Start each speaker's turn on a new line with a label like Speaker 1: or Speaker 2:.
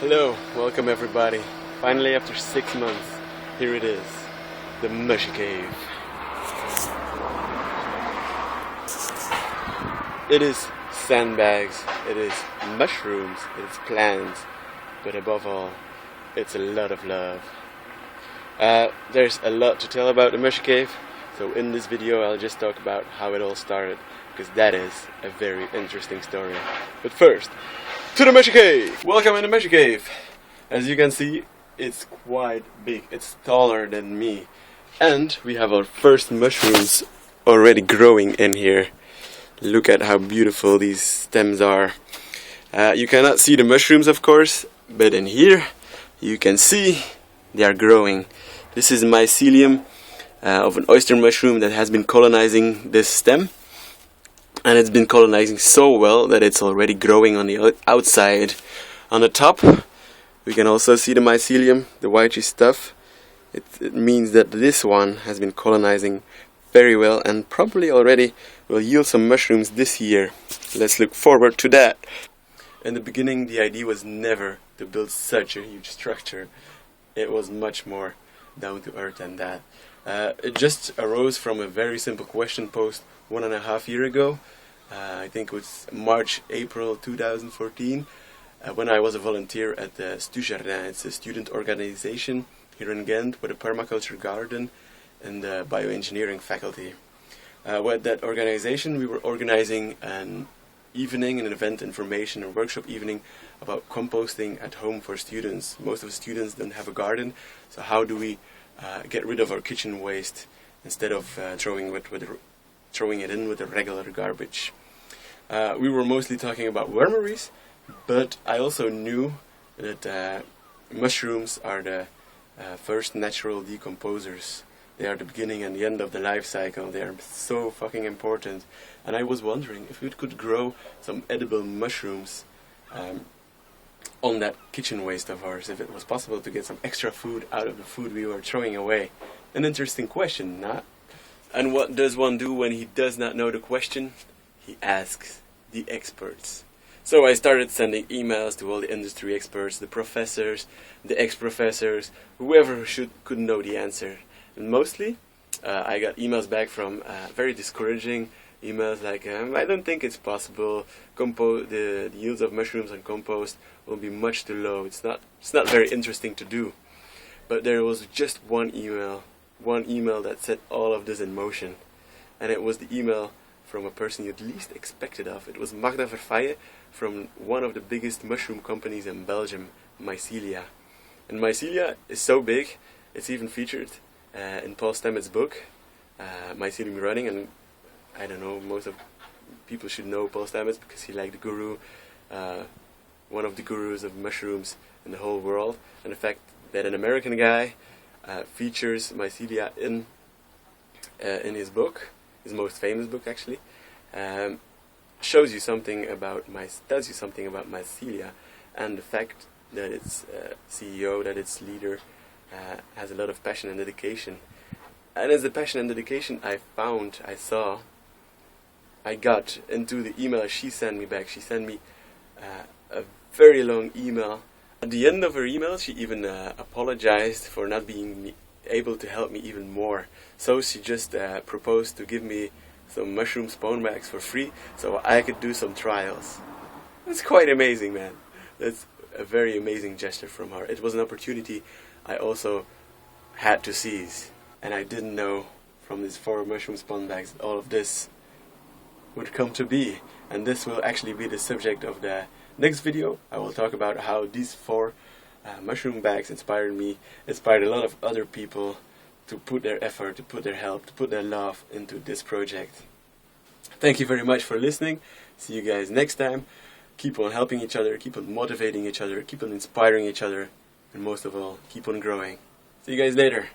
Speaker 1: Hello, welcome everybody. Finally, after 6 months, here it is, the Mushie Cave. It is sandbags, it is mushrooms, it is plants, but above all, it's a lot of love. There's a lot to tell about the Mushie Cave, so in this video I'll just talk about how it all started, because that is a very interesting story. But first, to the Mushie Cave! Welcome in the Mushie Cave! As you can see, it's quite big, it's taller than me. And we have our first mushrooms already growing in here. Look at how beautiful these stems are. You cannot see the mushrooms, of course, but in here you can see they are growing. This is mycelium of an oyster mushroom that has been colonizing this stem. And it's been colonizing so well that it's already growing on the outside. On the top, we can also see the mycelium, the whitey stuff. It means that this one has been colonizing very well and probably already will yield some mushrooms this year. Let's look forward to that. In the beginning, the idea was never to build such a huge structure. It was much more down to earth than that. It just arose from a very simple question posed 1.5 years ago. I think it was April 2014, when I was a volunteer at the Zjef. It's a student organization here in Ghent with a permaculture garden and the bioengineering faculty. With that organization, we were organizing an event information and workshop evening about composting at home for students. Most of the students don't have a garden, so how do we get rid of our kitchen waste instead of throwing it in with the regular garbage. We were mostly talking about wormeries, but I also knew that mushrooms are the first natural decomposers. They are the beginning and the end of the life cycle. They are so fucking important. And I was wondering if we could grow some edible mushrooms on that kitchen waste of ours, if it was possible to get some extra food out of the food we were throwing away. An interesting question, not? And what does one do when he does not know the question? He asks the experts. So I started sending emails to all the industry experts, the professors, the ex-professors, whoever could know the answer. And mostly, I got emails back from very discouraging emails like, I don't think it's possible, the yields of mushrooms on compost will be much too low, it's not very interesting to do. But there was just one email that set all of this in motion. And it was the email from a person you'd least expected of. It was Magda Verfaye from one of the biggest mushroom companies in Belgium, Mycelia. And Mycelia is so big, it's even featured in Paul Stamets' book, Mycelium Running. And I don't know, most of people should know Paul Stamets because he's like the guru, one of the gurus of mushrooms in the whole world. And the fact that an American guy features mycelia in his book, his most famous book actually, tells you something about mycelia, and the fact that its CEO, that its leader, has a lot of passion and dedication. And as the passion and dedication I got into the email she sent me back. She sent me a very long email. At the end of her email, she even apologized for not being able to help me even more. So she just proposed to give me some mushroom spawn bags for free so I could do some trials. That's quite amazing, man. That's a very amazing gesture from her. It was an opportunity I also had to seize. And I didn't know from these 4 mushroom spawn bags that all of this would come to be. And this will actually be the subject of the next video. I will talk about how these 4 mushroom bags inspired a lot of other people to put their effort, to put their help, to put their love into this project. Thank you very much for listening. See you guys next time. Keep on helping each other, keep on motivating each other, keep on inspiring each other, and most of all, keep on growing. See you guys later.